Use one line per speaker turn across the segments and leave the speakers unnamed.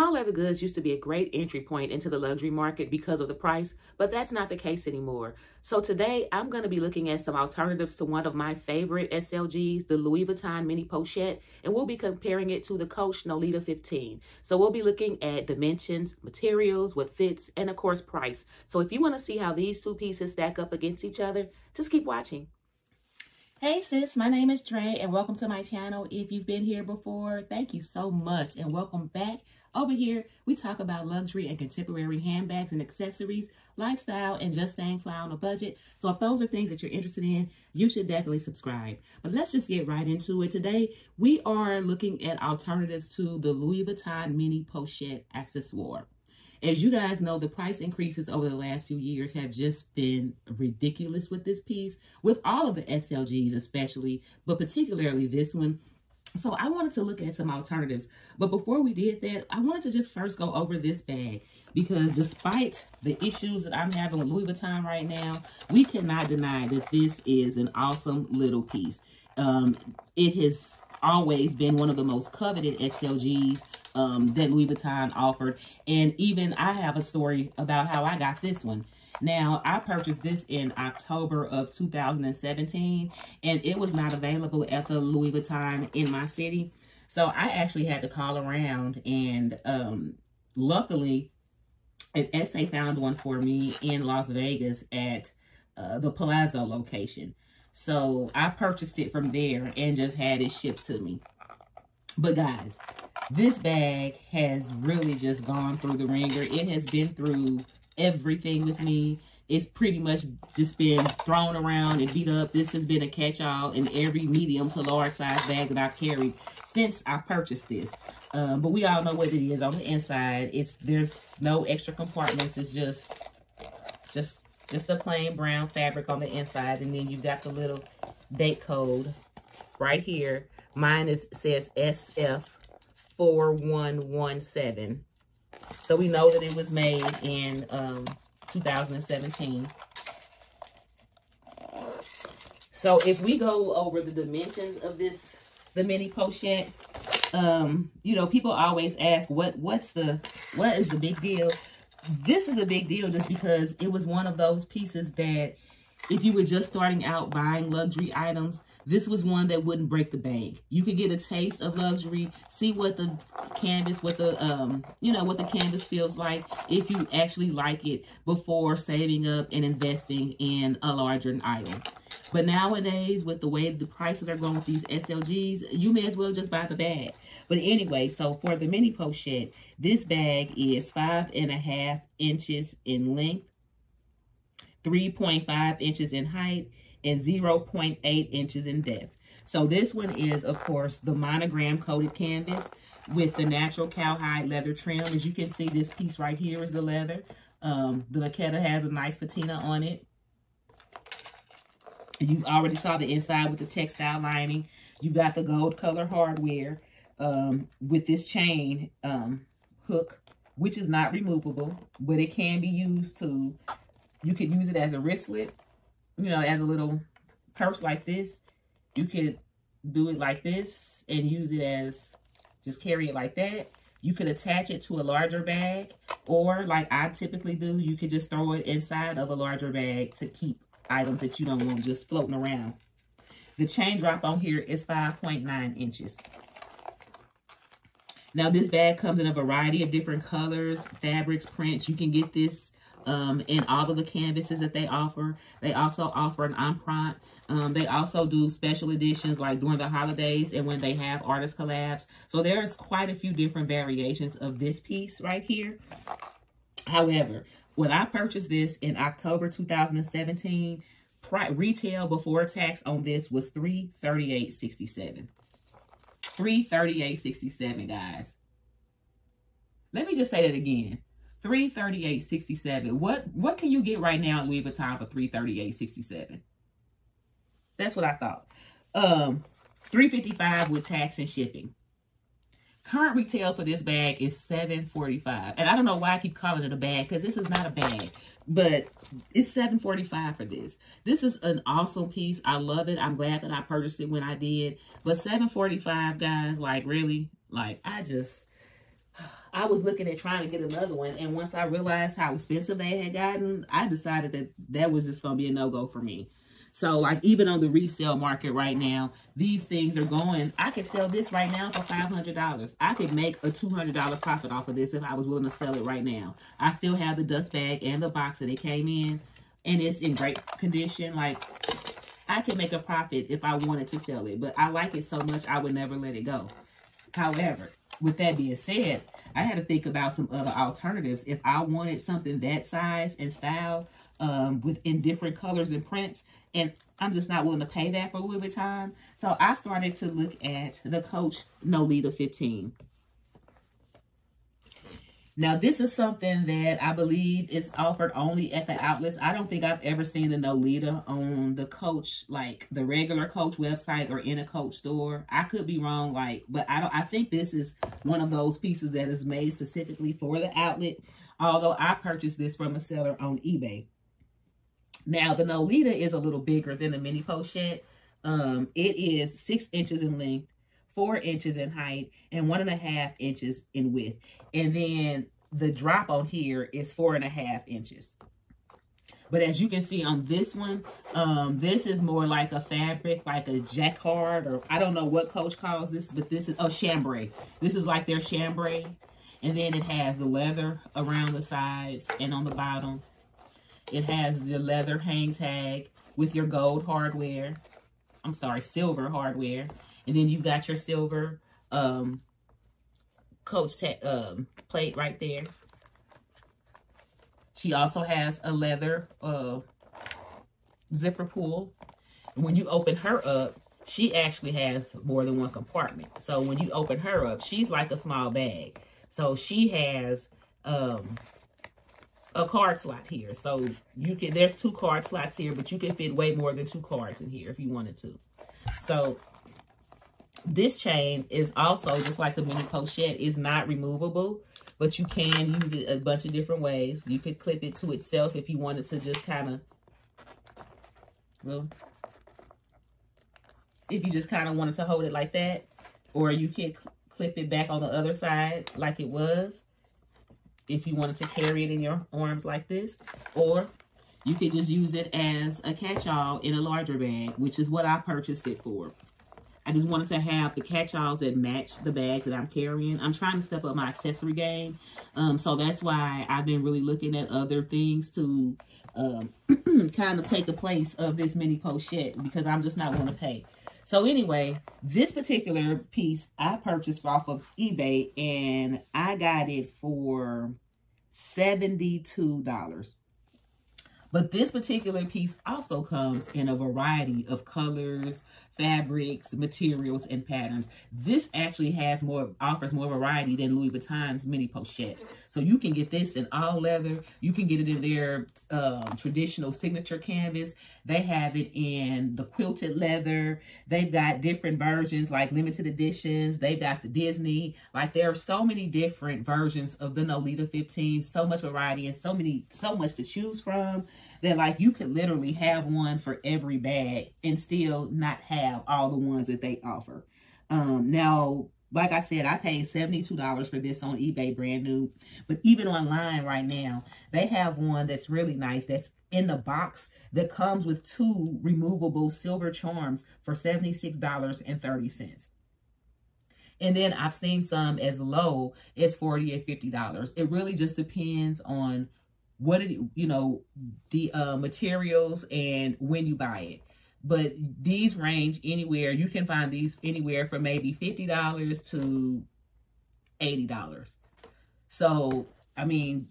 Small leather goods used to be a great entry point into the luxury market because of the price, but that's not the case anymore. So today I'm going to be looking at some alternatives to one of my favorite SLGs, the Louis Vuitton Mini Pochette, and we'll be comparing it to the Coach Nolita 15. So we'll be looking at dimensions, materials, what fits, and of course price. So if you want to see how these two pieces stack up against each other, just keep watching. Hey sis, my name is Dre and welcome to my channel. If you've been here before, thank you so much and welcome back. Over here, we talk about luxury and contemporary handbags and accessories, lifestyle, and just staying fly on a budget. So if those are things that you're interested in, you should definitely subscribe. But let's just get right into it. Today, we are looking at alternatives to the Louis Vuitton Mini Pochette accessoire. As you guys know, the price increases over the last few years have just been ridiculous with this piece, with all of the SLGs especially, but particularly this one. So I wanted to look at some alternatives. But before we did that, I wanted to just first go over this bag, because despite the issues that I'm having with Louis Vuitton right now, we cannot deny that this is an awesome little piece. It has always been one of the most coveted SLGs that Louis Vuitton offered. And even I have a story about how I got this one. Now, I purchased this in October of 2017, and it was not available at the Louis Vuitton in my city. So I actually had to call around, and luckily, an SA found one for me in Las Vegas at the Palazzo location. So I purchased it from there and just had it shipped to me. But guys, this bag has really just gone through the ringer. It has been through everything with me. It's pretty much just been thrown around and beat up. This has been a catch-all in every medium to large size bag that I've carried since I purchased this. But we all know what it is on the inside. There's no extra compartments. It's just a plain brown fabric on the inside, and then you've got the little date code right here. Mine says SF4117. So we know that it was made in 2017. So if we go over the dimensions of this, the Mini Pochette, you know, people always ask what is the big deal? This is a big deal just because it was one of those pieces that if you were just starting out buying luxury items, this was one that wouldn't break the bank. You could get a taste of luxury, see what the canvas, you know, what the canvas feels like if you actually like it before saving up and investing in a larger item. But nowadays, with the way the prices are going with these SLGs, you may as well just buy the bag. But anyway, so for the Mini Pochette, this bag is 5.5 inches in length, 3.5 inches in height, and 0.8 inches in depth. So this one is, of course, the monogram coated canvas with the natural cowhide leather trim. As you can see, this piece right here is the leather. The Vachetta has a nice patina on it. You already saw the inside with the textile lining. You got the gold color hardware with this chain hook, which is not removable, but it can be used to, you could use it as a wristlet, you know, as a little purse like this. You could do it like this and use it as, just carry it like that. You could attach it to a larger bag, or like I typically do, you could just throw it inside of a larger bag to keep items that you don't want just floating around. The chain drop on here is 5.9 inches. Now this bag comes in a variety of different colors, fabrics, prints. You can get this in all of the canvases that they offer. They also offer an empreinte. They also do special editions like during the holidays and when they have artist collabs. So there's quite a few different variations of this piece right here. However, when I purchased this in October 2017, retail before tax on this was $338.67. $338.67, guys. Let me just say that again. $338.67. What can you get right now at Louis Vuitton for $338.67? That's what I thought. $355 with tax and shipping. Current retail for this bag is $745. And I don't know why I keep calling it a bag, because this is not a bag. But it's $745 for this. This is an awesome piece. I love it. I'm glad that I purchased it when I did. But $745, guys, like really, like I just, I was looking at trying to get another one, and once I realized how expensive they had gotten, I decided that that was just going to be a no-go for me. So, like, even on the resale market right now, these things are going, I could sell this right now for $500. I could make a $200 profit off of this if I was willing to sell it right now. I still have the dust bag and the box that it came in, and it's in great condition. Like, I could make a profit if I wanted to sell it, but I like it so much I would never let it go. However, with that being said, I had to think about some other alternatives. If I wanted something that size and style, in different colors and prints, and I'm just not willing to pay that for Louis Vuitton. So I started to look at the Coach Nolita 15. Now, this is something that I believe is offered only at the outlets. I don't think I've ever seen the Nolita on the Coach, like the regular Coach website or in a Coach store. I could be wrong, but I think this is one of those pieces that is made specifically for the outlet, although I purchased this from a seller on eBay. Now, the Nolita is a little bigger than the mini Pochette. It is 6 inches in length, 4 inches in height, and 1.5 inches in width. And then the drop on here is 4.5 inches. But as you can see on this one, this is more like a fabric, like a jacquard, or I don't know what Coach calls this, but this is, chambray. This is like their chambray. And then it has the leather around the sides and on the bottom. It has the leather hang tag with your gold hardware. I'm sorry, silver hardware. And then you've got your silver Coach plate right there. She also has a leather zipper pull. And when you open her up, she actually has more than one compartment. So when you open her up, she's like a small bag. So she has a card slot here. So you can, there's 2 card slots here, but you can fit way more than 2 cards in here if you wanted to. So this chain is also, just like the mini Pochette, is not removable, but you can use it a bunch of different ways. You could clip it to itself if you wanted to just kind of, well, if you just kind of wanted to hold it like that, or you could clip it back on the other side like it was, if you wanted to carry it in your arms like this, or you could just use it as a catch-all in a larger bag, which is what I purchased it for. I just wanted to have the catch-alls that match the bags that I'm carrying. I'm trying to step up my accessory game. So that's why I've been really looking at other things to kind of take the place of this mini Pochette, because I'm just not going to pay. So anyway, this particular piece I purchased off of eBay, and I got it for $72. But this particular piece also comes in a variety of colors, fabrics, materials, and patterns. This actually offers more variety than Louis Vuitton's mini Pochette. So you can get this in all leather. You can get it in their traditional signature canvas. They have it in the quilted leather. They've got different versions, like limited editions. They've got the Disney. Like, there are so many different versions of the Nolita 15. So much variety and so much to choose from, that like you could literally have one for every bag and still not have all the ones that they offer. Now, like I said, I paid $72 for this on eBay, brand new. But even online right now, they have one that's really nice, that's in the box, that comes with 2 removable silver charms for $76.30. And then I've seen some as low as $40 and $50. It really just depends on what the materials and when you buy it. But these range anywhere. You can find these anywhere from maybe $50 to $80. So, I mean,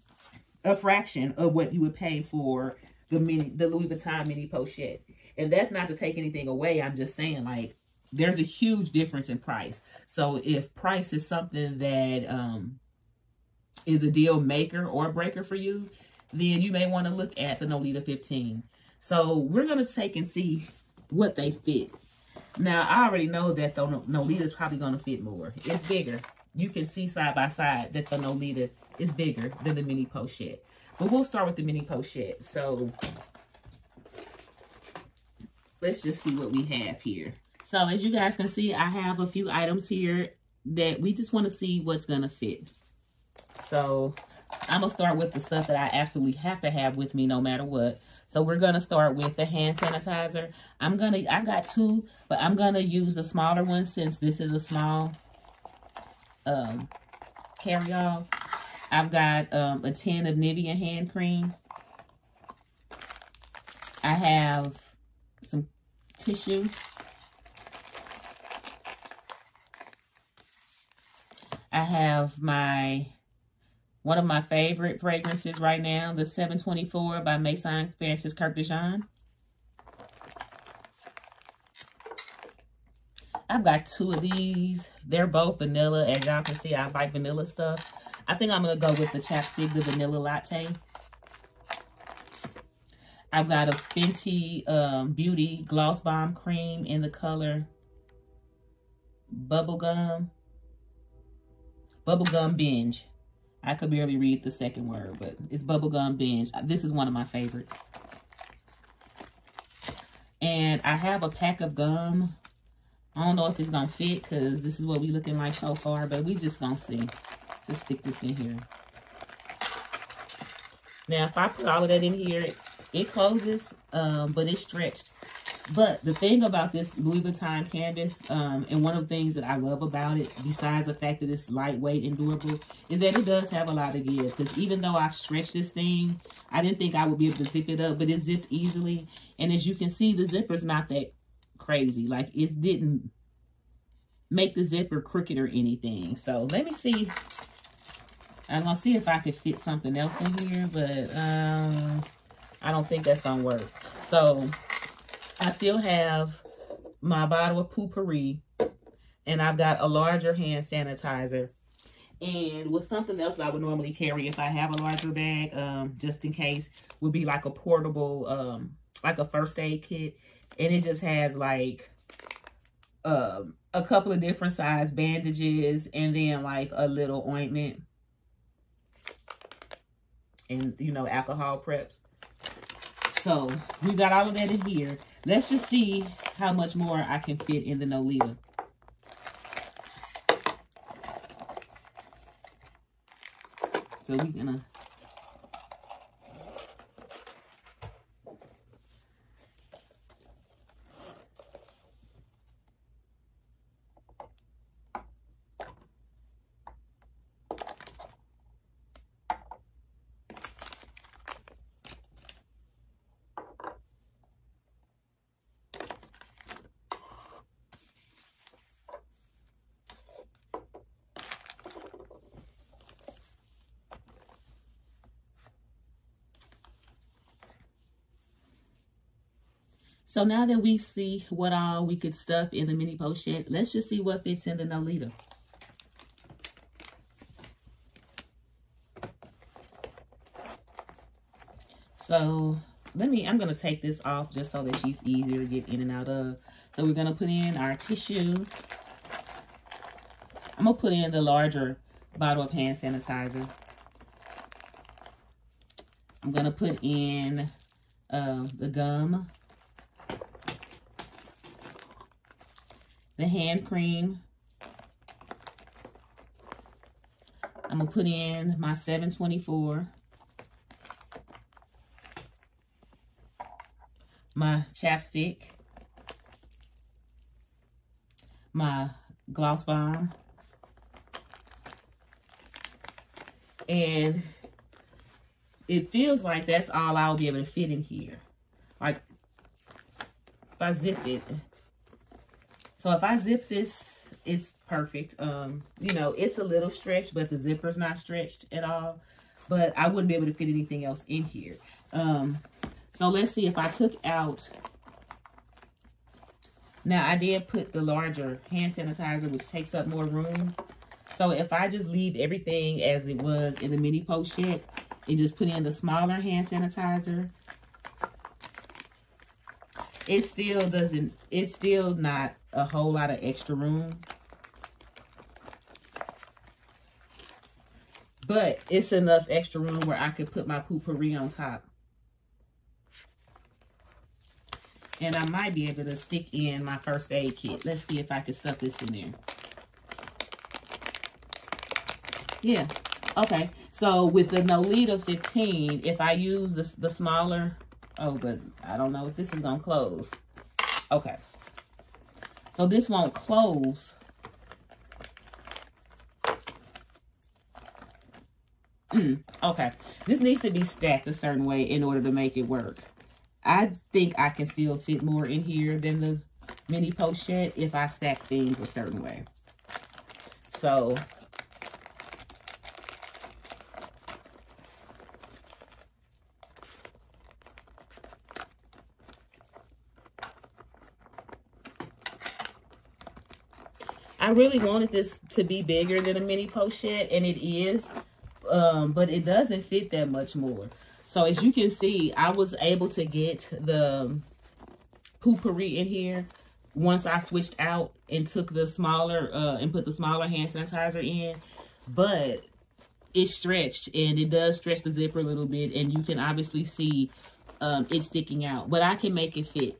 a fraction of what you would pay for the Louis Vuitton mini Pochette. And that's not to take anything away. I'm just saying, like, there's a huge difference in price. So if price is something that is a deal maker or a breaker for you, then you may want to look at the Nolita 15. So we're going to take and see what they fit. Now, I already know that the Nolita is probably going to fit more. It's bigger. You can see side by side that the Nolita is bigger than the mini Pochette. But we'll start with the mini Pochette. So let's just see what we have here. So as you guys can see, I have a few items here that we just want to see what's going to fit. So I'm going to start with the stuff that I absolutely have to have with me no matter what. So we're going to start with the hand sanitizer. I've got two, but I'm going to use the smaller one since this is a small carry-all. I've got a tin of Nivea hand cream. I have some tissue. I have one of my favorite fragrances right now, the 724 by Maison Francis Kirk de Jean. I've got two of these. They're both vanilla. As y'all can see, I like vanilla stuff. I think I'm going to go with the chapstick, the vanilla latte. I've got a Fenty Beauty Gloss Bomb Cream in the color Bubblegum Binge. I could barely read the second word, but it's Bubblegum Binge. This is one of my favorites. And I have a pack of gum. I don't know if it's going to fit because this is what we're looking like so far, but we just going to see. Just stick this in here. Now, if I put all of that in here, it closes, but it's stretched. But the thing about this Louis Vuitton canvas, and one of the things that I love about it, besides the fact that it's lightweight and durable, is that it does have a lot of give. Because even though I've stretched this thing, I didn't think I would be able to zip it up, but it zipped easily. And as you can see, the zipper's not that crazy. Like, it didn't make the zipper crooked or anything. So let me see. I'm going to see if I could fit something else in here, but I don't think that's going to work. So I still have my bottle of Poo-Pourri, and I've got a larger hand sanitizer. And with something else that I would normally carry if I have a larger bag, just in case, would be like a portable, like a first aid kit. And it just has like a couple of different size bandages and then like a little ointment. And, you know, alcohol preps. So, we got all of that in here. Let's just see how much more I can fit in the Nolita. So, we're gonna... So now that we see what all we could stuff in the mini pochette, let's just see what fits in the Nolita. So I'm going to take this off just so that she's easier to get in and out of. So we're going to put in our tissue. I'm going to put in the larger bottle of hand sanitizer. I'm going to put in the gum, the hand cream. I'm going to put in my 724, my chapstick, my gloss bomb, and it feels like that's all I'll be able to fit in here. Like, if I zip it. So if I zip this, it's perfect. You know, it's a little stretched, but the zipper's not stretched at all. But I wouldn't be able to fit anything else in here. So let's see if I took out. Now, I did put the larger hand sanitizer, which takes up more room. So if I just leave everything as it was in the mini pochette and just put in the smaller hand sanitizer, it's still not a whole lot of extra room. But it's enough extra room where I could put my Poo-Pourri on top. And I might be able to stick in my first aid kit. Let's see if I can stuff this in there. Yeah, Okay, so with the Nolita 15, if I use the smaller, oh, but I don't know if this is going to close. Okay, so this won't close. Okay, this needs to be stacked a certain way in order to make it work. I think I can still fit more in here than the mini pochette if I stack things a certain way. So I really wanted this to be bigger than a mini pochette, and it is, but it doesn't fit that much more. So as you can see, I was able to get the Poopery in here once I switched out and took the smaller, and put the smaller hand sanitizer in, but it stretched, and it does stretch the zipper a little bit, and you can obviously see it sticking out, but I can make it fit.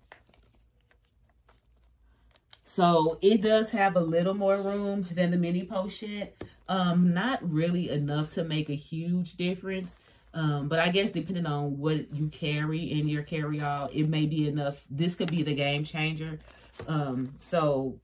So it does have a little more room than the mini pochette. Not really enough to make a huge difference. But I guess depending on what you carry in your carry-all, it may be enough. This could be the game changer. So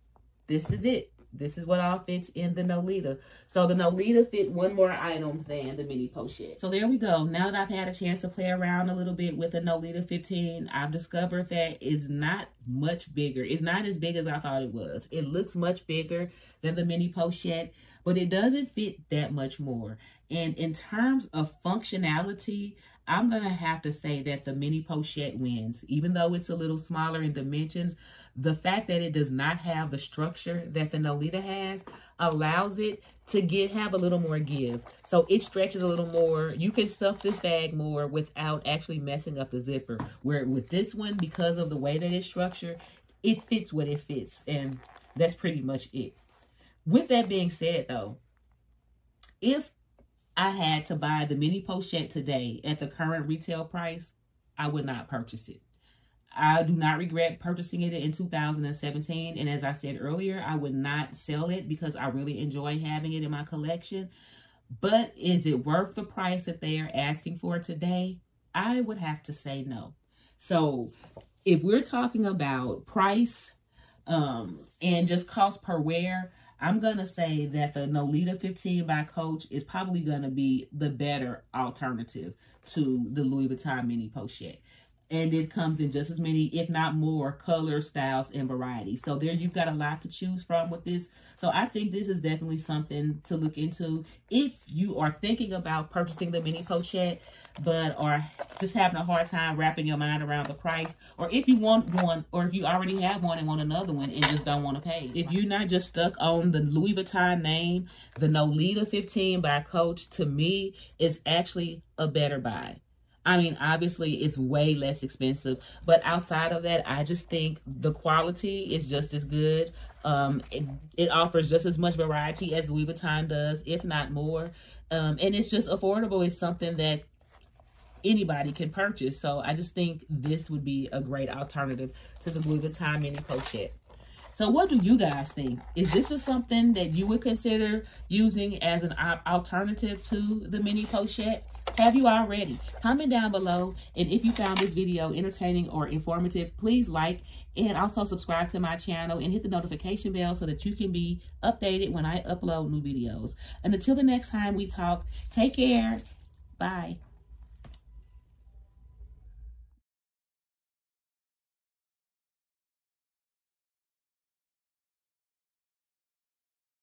this is it. This is what all fits in the Nolita. So the Nolita fit one more item than the mini pochette. So there we go. Now that I've had a chance to play around a little bit with the Nolita 15, I've discovered that it's not much bigger. It's not as big as I thought it was. It looks much bigger than the mini pochette, but it doesn't fit that much more. And in terms of functionality, I'm going to have to say that the mini pochette wins. Even though it's a little smaller in dimensions, the fact that it does not have the structure that the Nolita has allows it to have a little more give. So it stretches a little more. You can stuff this bag more without actually messing up the zipper. Where with this one, because of the way that it's structured, it fits what it fits. And that's pretty much it. With that being said, though, if I had to buy the mini pochette today at the current retail price, I would not purchase it. I do not regret purchasing it in 2017. And as I said earlier, I would not sell it because I really enjoy having it in my collection. But is it worth the price that they are asking for today? I would have to say no. So if we're talking about price and just cost per wear, I'm going to say that the Nolita 15 by Coach is probably going to be the better alternative to the Louis Vuitton mini pochette. And it comes in just as many, if not more, colors, styles, and varieties. So there you've got a lot to choose from with this. So I think this is definitely something to look into if you are thinking about purchasing the mini pochette, but are just having a hard time wrapping your mind around the price. Or if you want one, or if you already have one and want another one and just don't want to pay. If you're not just stuck on the Louis Vuitton name, the Nolita 15 by Coach, to me, is actually a better buy. I mean, obviously, it's way less expensive. But outside of that, I just think the quality is just as good. It offers just as much variety as Louis Vuitton does, if not more. And it's just affordable. It's something that anybody can purchase. So I just think this would be a great alternative to the Louis Vuitton mini pochette. So what do you guys think? Is this something that you would consider using as an alternative to the mini pochette? Have you already? Comment down below. And if you found this video entertaining or informative, please like and also subscribe to my channel and hit the notification bell so that you can be updated when I upload new videos. And until the next time we talk, take care. Bye.